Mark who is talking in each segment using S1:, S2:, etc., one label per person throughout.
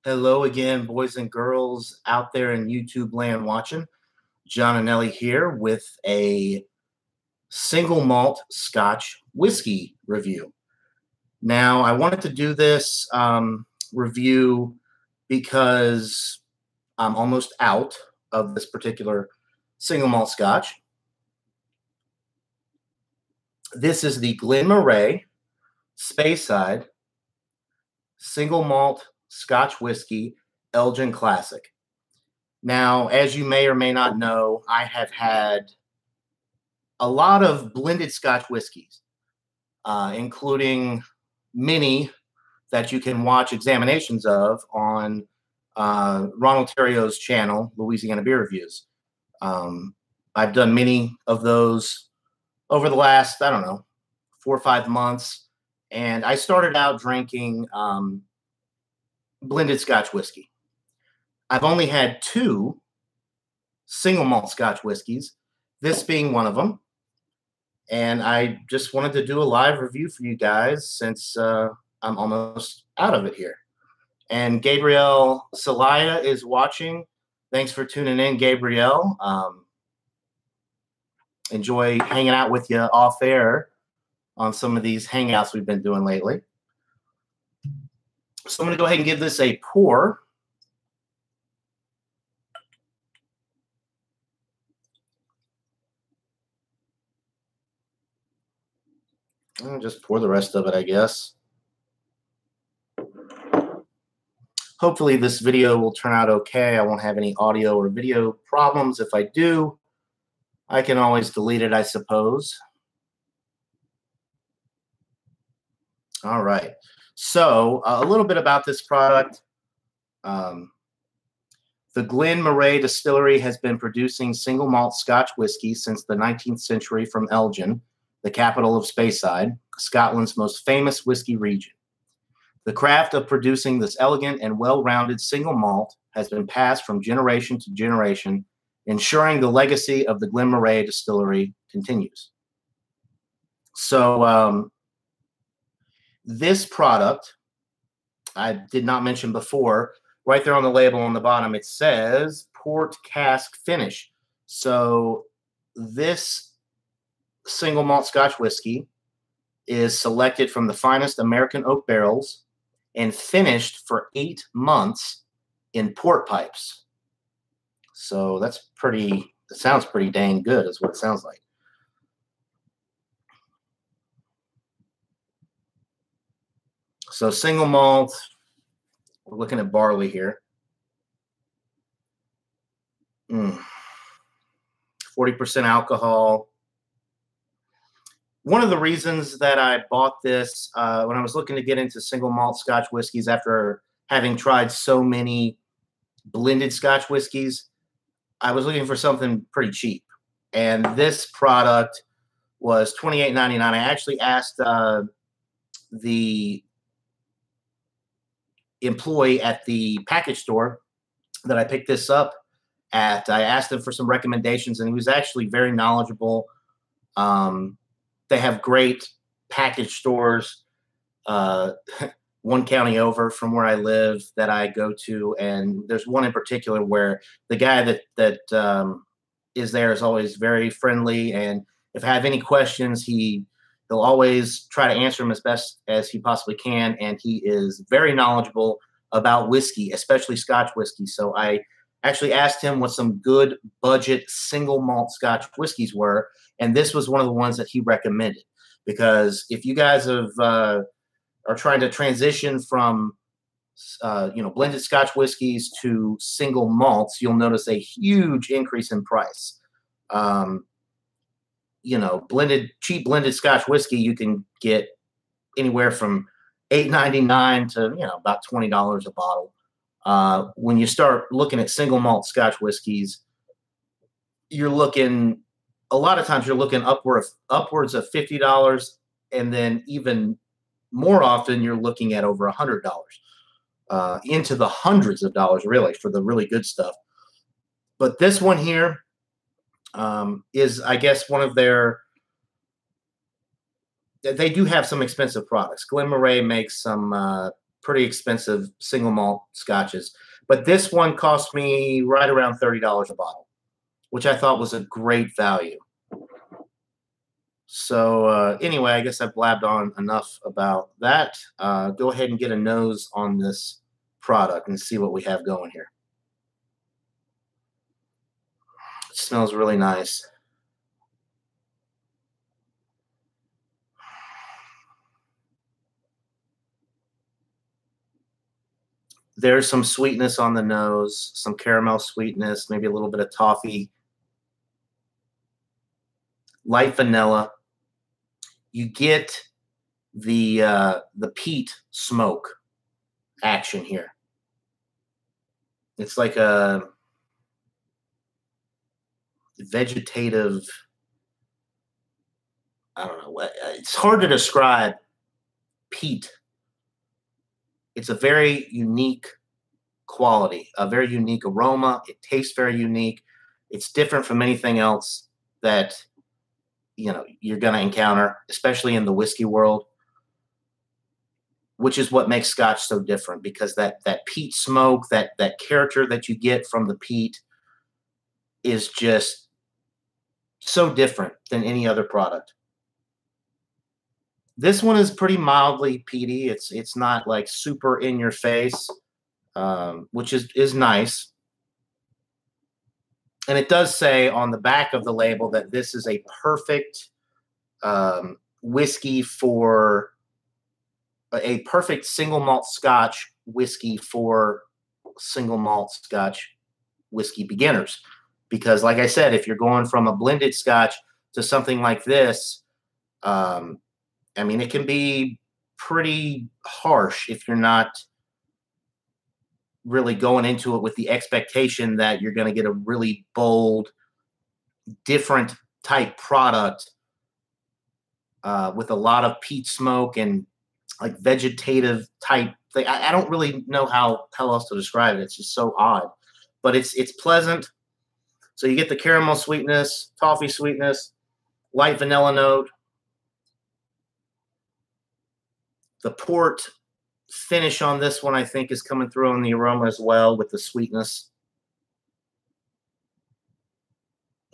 S1: Hello again, boys and girls out there in YouTube land watching. John and Ellie here with a single malt Scotch whiskey review. Now, I wanted to do this review because I'm almost out of this particular single malt Scotch. This is the Glen Moray Speyside single malt Scotch whiskey Elgin Classic. Now, as you may or may not know, I have had a lot of blended Scotch whiskeys, including many that you can watch examinations of on Ronald Terrio's channel, Louisiana Beer Reviews. I've done many of those over the last, 4 or 5 months. And I started out drinking blended Scotch whiskey. I've only had 2 single malt Scotch whiskeys, this being one of them. And I just wanted to do a live review for you guys since I'm almost out of it here. And Gabrielle Celaya is watching. Thanks for tuning in, Gabrielle. Enjoy hanging out with you off air on some of these hangouts we've been doing lately. So I'm going to go ahead and give this a pour. I'll just pour the rest of it, I guess. Hopefully this video will turn out okay. I won't have any audio or video problems. If I do, I can always delete it, I suppose. All right. So a little bit about this product. The Glen Moray Distillery has been producing single malt Scotch whiskey since the 19th century from Elgin, the capital of Speyside, Scotland's most famous whiskey region. The craft of producing this elegant and well-rounded single malt has been passed from generation to generation, ensuring the legacy of the Glen Moray Distillery continues. So this product, I did not mention before, right there on the label on the bottom, it says port cask finish. So this single malt Scotch whiskey is selected from the finest American oak barrels and finished for 8 months in port pipes. So that's pretty, it sounds pretty dang good is what it sounds like. So single malt, we're looking at barley here. 40% alcohol. One of the reasons that I bought this when I was looking to get into single malt Scotch whiskeys after having tried so many blended Scotch whiskeys, I was looking for something pretty cheap. And this product was $28.99. I actually asked the employee at the package store that I picked this up at. I asked him for some recommendations, and he was actually very knowledgeable. They have great package stores one county over from where I live that I go to, and there's one in particular where the guy that is there is always very friendly, and if I have any questions, he'll always try to answer them as best as he possibly can, and he is very knowledgeable about whiskey, especially Scotch whiskey. So I actually asked him what some good budget single malt Scotch whiskeys were, and this was one of the ones that he recommended. Because if you guys are trying to transition from blended Scotch whiskeys to single malts, you'll notice a huge increase in price. Cheap blended Scotch whiskey you can get anywhere from $8.99 to about $20 a bottle. When you start looking at single malt Scotch whiskeys, you're looking, a lot of times you're looking upwards of $50, and then even more often you're looking at over $100, into the hundreds of dollars really for the really good stuff. But this one here is, I guess, one of their, they do have some expensive products. Glen Moray makes some pretty expensive single malt scotches. But this one cost me right around $30 a bottle, which I thought was a great value. So anyway, I guess I've blabbed on enough about that. Go ahead and get a nose on this product and see what we have going here. It smells really nice. There's some sweetness on the nose, some caramel sweetness, maybe a little bit of toffee, light vanilla. You get the peat smoke action here. It's like a vegetative, I don't know, it's hard to describe peat. It's a very unique quality, a very unique aroma. It tastes very unique. It's different from anything else that you're going to encounter, especially in the whiskey world, which is what makes Scotch so different, because that peat smoke, that character that you get from the peat is just so different than any other product. This one is pretty mildly peaty. It's not like super in your face, which is nice. And it does say on the back of the label that this is a perfect whiskey for a perfect single malt Scotch whiskey for single malt Scotch whiskey beginners. Because like I said, if you're going from a blended Scotch to something like this, I mean, it can be pretty harsh if you're not really going into it with the expectation that you're going to get a really bold, different type product with a lot of peat smoke and like vegetative type thing. I don't really know how else to describe it. It's just so odd, but it's pleasant. So you get the caramel sweetness, toffee sweetness, light vanilla note. The port finish on this one, I think, is coming through on the aroma as well with the sweetness.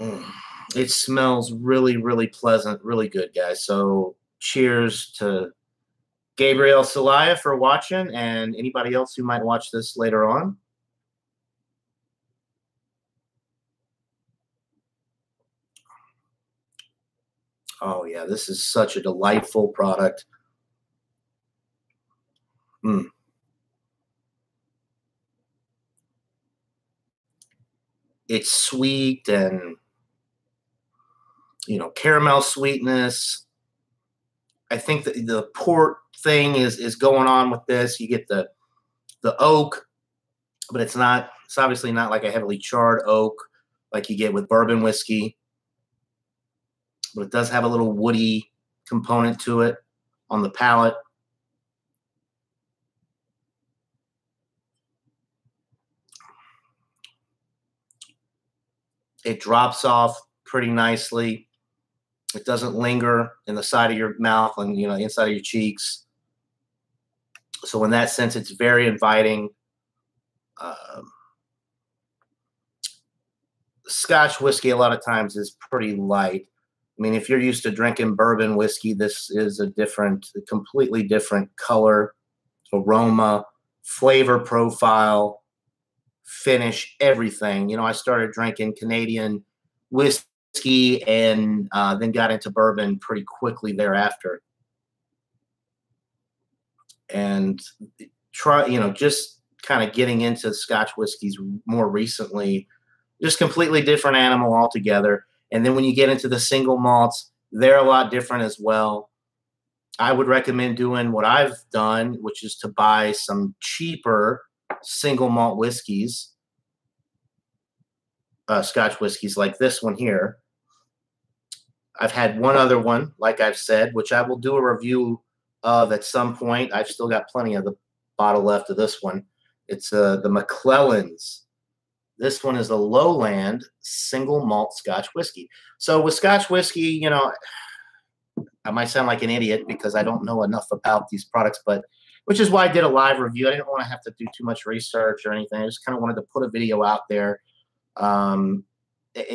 S1: It smells really, really pleasant, really good, guys. So cheers to Gabriel Celaya for watching, and anybody else who might watch this later on. Oh, yeah, this is such a delightful product. It's sweet and, caramel sweetness. I think that the port thing is going on with this. You get the oak, but it's obviously not like a heavily charred oak like you get with bourbon whiskey. But it does have a little woody component to it on the palate. It drops off pretty nicely. It doesn't linger in the side of your mouth and inside of your cheeks. So in that sense, it's very inviting. Scotch whiskey a lot of times is pretty light. I mean, if you're used to drinking bourbon whiskey, this is a completely different color, aroma, flavor profile, finish, everything. I started drinking Canadian whiskey and then got into bourbon pretty quickly thereafter. And just kind of getting into Scotch whiskeys more recently, just completely different animal altogether. And then when you get into the single malts, they're a lot different as well. I would recommend doing what I've done, which is to buy some cheaper single malt whiskeys, Scotch whiskeys like this one here. I've had one other one, like I've said, which I will do a review of at some point. I've still got plenty of the bottle left of this one. It's the McClellan's. This one is a lowland single malt Scotch whiskey. So with Scotch whiskey, I might sound like an idiot because I don't know enough about these products, but which is why I did a live review. I didn't want to have to do too much research or anything. I just kind of wanted to put a video out there and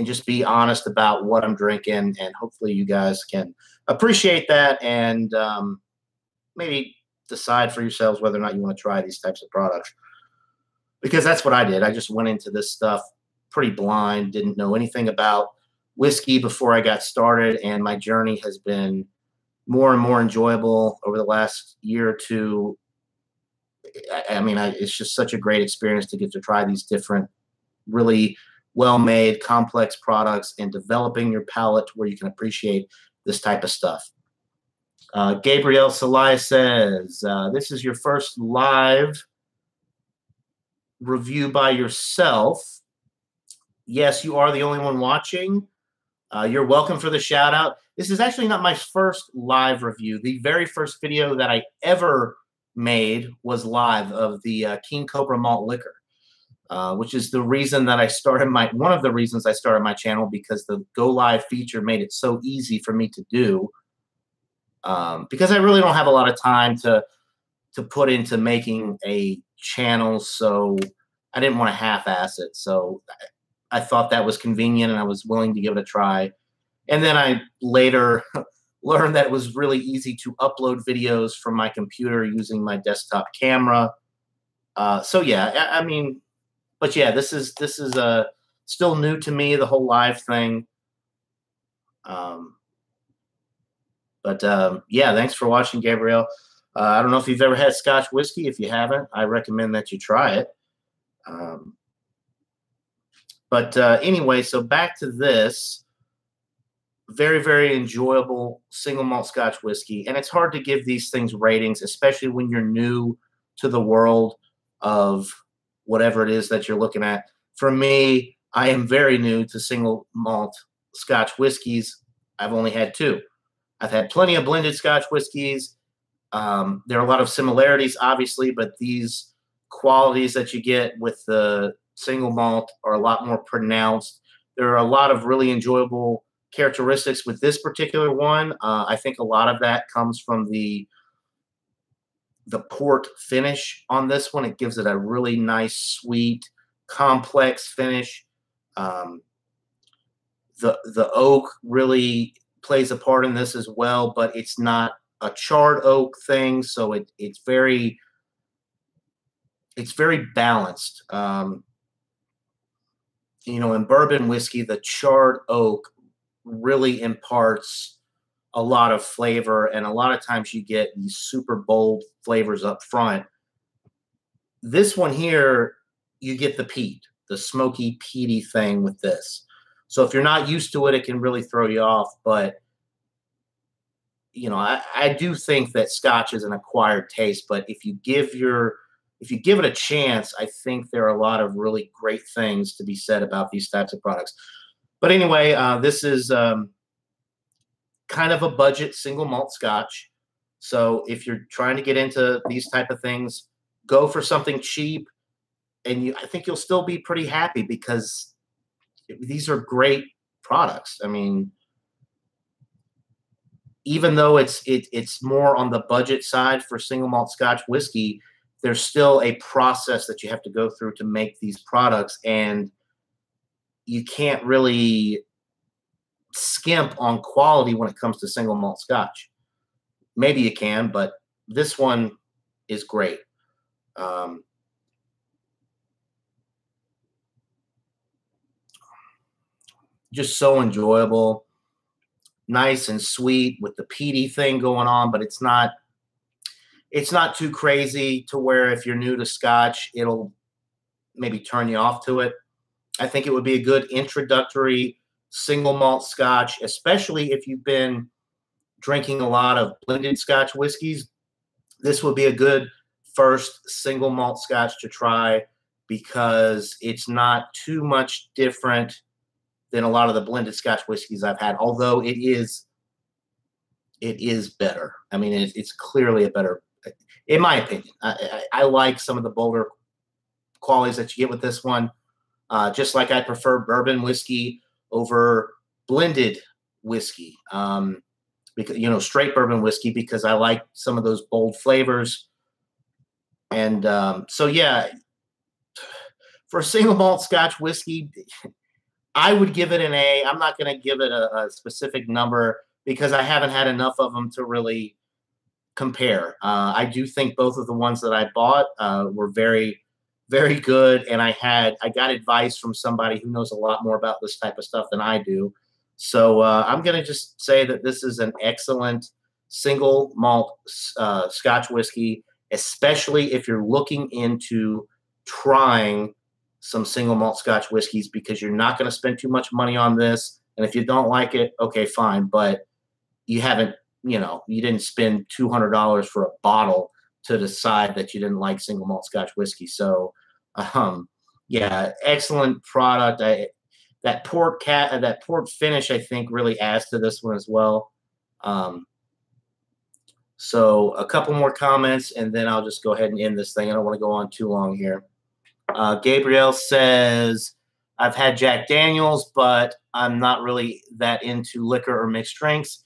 S1: just be honest about what I'm drinking, and hopefully you guys can appreciate that and maybe decide for yourselves whether or not you want to try these types of products, because that's what I did. I just went into this stuff pretty blind, didn't know anything about whiskey before I got started, and my journey has been more and more enjoyable over the last year or two. I mean, it's just such a great experience to get to try these different, really well-made, complex products and developing your palate to where you can appreciate this type of stuff. Gabriel Salai says, this is your first live review by yourself. Yes, you are the only one watching. You're welcome for the shout out. This is actually not my first live review. The very first video that I ever made was live of the King Cobra malt liquor, which is the reason that I started one of the reasons I started my channel, because the go live feature made it so easy for me to do. Because I really don't have a lot of time to put into making a channel, so I didn't want to half-ass it. So I thought that was convenient, and I was willing to give it a try. And then I later learned that it was really easy to upload videos from my computer using my desktop camera. So yeah, I mean, but yeah, this is still new to me, the whole live thing. Yeah, thanks for watching, Gabriel. I don't know if you've ever had Scotch whiskey. If you haven't, I recommend that you try it. Anyway, so back to this. Very, very enjoyable single malt Scotch whiskey. And it's hard to give these things ratings, especially when you're new to the world of whatever it is that you're looking at. For me, I am very new to single malt Scotch whiskeys. I've only had 2. I've had plenty of blended Scotch whiskeys. There are a lot of similarities, obviously, but these qualities that you get with the single malt are a lot more pronounced. There are a lot of really enjoyable characteristics with this particular one. I think a lot of that comes from the port finish on this one. It gives it a really nice, sweet, complex finish. The oak really plays a part in this as well, but it's not a charred oak thing, so it's very balanced. You know, in bourbon whiskey, the charred oak really imparts a lot of flavor, and a lot of times you get these super bold flavors up front. This one here, you get the peat, the smoky, peaty thing with this. So if you're not used to it, it can really throw you off. But, you know, I do think that Scotch is an acquired taste, but if you give it a chance, I think there are a lot of really great things to be said about these types of products. But anyway, this is kind of a budget single malt Scotch. So if you're trying to get into these type of things, go for something cheap, and I think you'll still be pretty happy, because these are great products. I mean, even though it's more on the budget side for single malt Scotch whiskey, there's still a process that you have to go through to make these products, and you can't really skimp on quality when it comes to single malt Scotch. Maybe you can, but this one is great. Just so enjoyable, nice and sweet with the peaty thing going on, but it's not too crazy to where if you're new to Scotch, it'll maybe turn you off to it. I think it would be a good introductory single malt Scotch, especially if you've been drinking a lot of blended Scotch whiskeys. This would be a good first single malt Scotch to try, because it's not too much different than a lot of the blended Scotch whiskeys I've had, although it is better. I mean, it's clearly a better, in my opinion. I like some of the bolder qualities that you get with this one, just like I prefer bourbon whiskey over blended whiskey, because, you know, straight bourbon whiskey, because I like some of those bold flavors. And so, yeah, for a single malt Scotch whiskey, I would give it an A. I'm not going to give it a specific number because I haven't had enough of them to really compare. I do think both of the ones that I bought were very, very good, and I got advice from somebody who knows a lot more about this type of stuff than I do. So I'm going to just say that this is an excellent single malt Scotch whiskey, especially if you're looking into trying some single malt Scotch whiskeys, because you're not going to spend too much money on this. And if you don't like it, okay, fine, but you haven't, you didn't spend $200 for a bottle to decide that you didn't like single malt Scotch whiskey. So, yeah, excellent product. That port finish, I think, really adds to this one as well. So a couple more comments, and then I'll just go ahead and end this thing. I don't want to go on too long here. Gabriel says, I've had Jack Daniels, but I'm not really that into liquor or mixed drinks.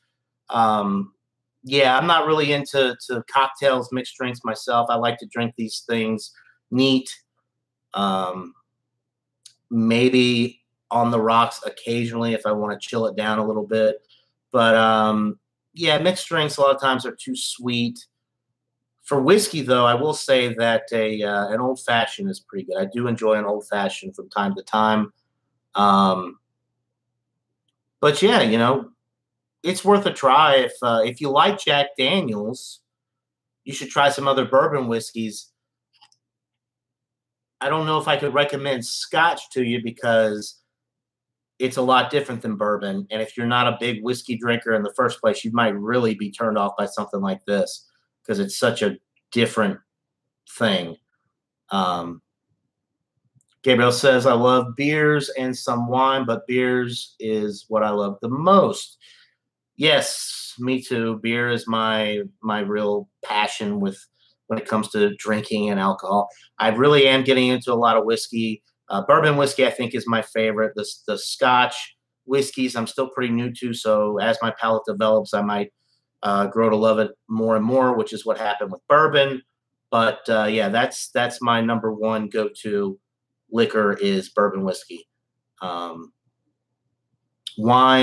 S1: Yeah, I'm not really into cocktails, mixed drinks myself. I like to drink these things neat. Maybe on the rocks occasionally if I want to chill it down a little bit. But yeah, mixed drinks a lot of times are too sweet. For whiskey, though, I will say that an old fashioned is pretty good. I do enjoy an old fashioned from time to time. But yeah, it's worth a try. If you like Jack Daniels, you should try some other bourbon whiskeys. I don't know if I could recommend Scotch to you because it's a lot different than bourbon. And if you're not a big whiskey drinker in the first place, you might really be turned off by something like this because it's such a different thing. Gabriel says, I love beers and some wine, but beers is what I love the most. Yes, me too. Beer is my real passion when it comes to drinking and alcohol. I really am getting into a lot of whiskey. Bourbon whiskey, I think, is my favorite. The Scotch whiskeys, I'm still pretty new to. So as my palate develops, I might grow to love it more and more, which is what happened with bourbon. But yeah, that's my number one go-to liquor is bourbon whiskey. Wine,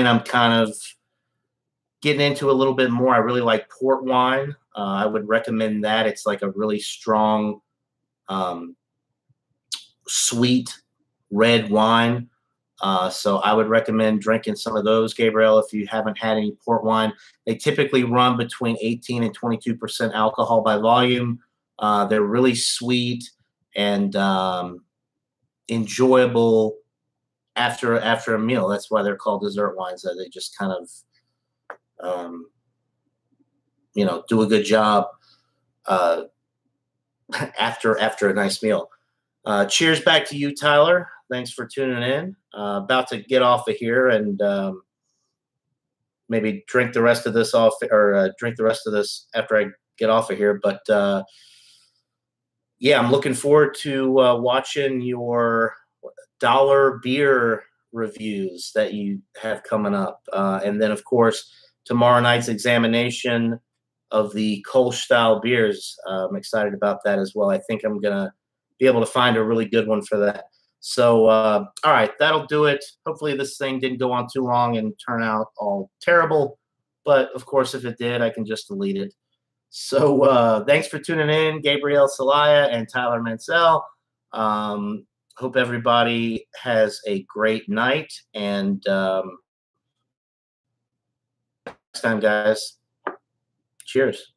S1: I'm kind of getting into a little bit more. I really like port wine. I would recommend that. It's like a really strong, sweet red wine. So I would recommend drinking some of those, Gabriel, if you haven't had any port wine. They typically run between 18 and 22% alcohol by volume. They're really sweet and enjoyable after a meal. That's why they're called dessert wines. They just kind of do a good job after a nice meal. Cheers back to you, Tyler. Thanks for tuning in. About to get off of here and maybe drink the rest of this off, or drink the rest of this after I get off of here. But yeah, I'm looking forward to watching your dollar beer reviews that you have coming up. And then, of course, tomorrow night's examination of the Kolsch style beers. I'm excited about that as well. I think I'm going to be able to find a really good one for that. So, all right, that'll do it. Hopefully this thing didn't go on too long and turn out all terrible. But, of course, if it did, I can just delete it. So thanks for tuning in, Gabriel Celaya and Tyler Mansell. Hope everybody has a great night. And next time, guys, cheers.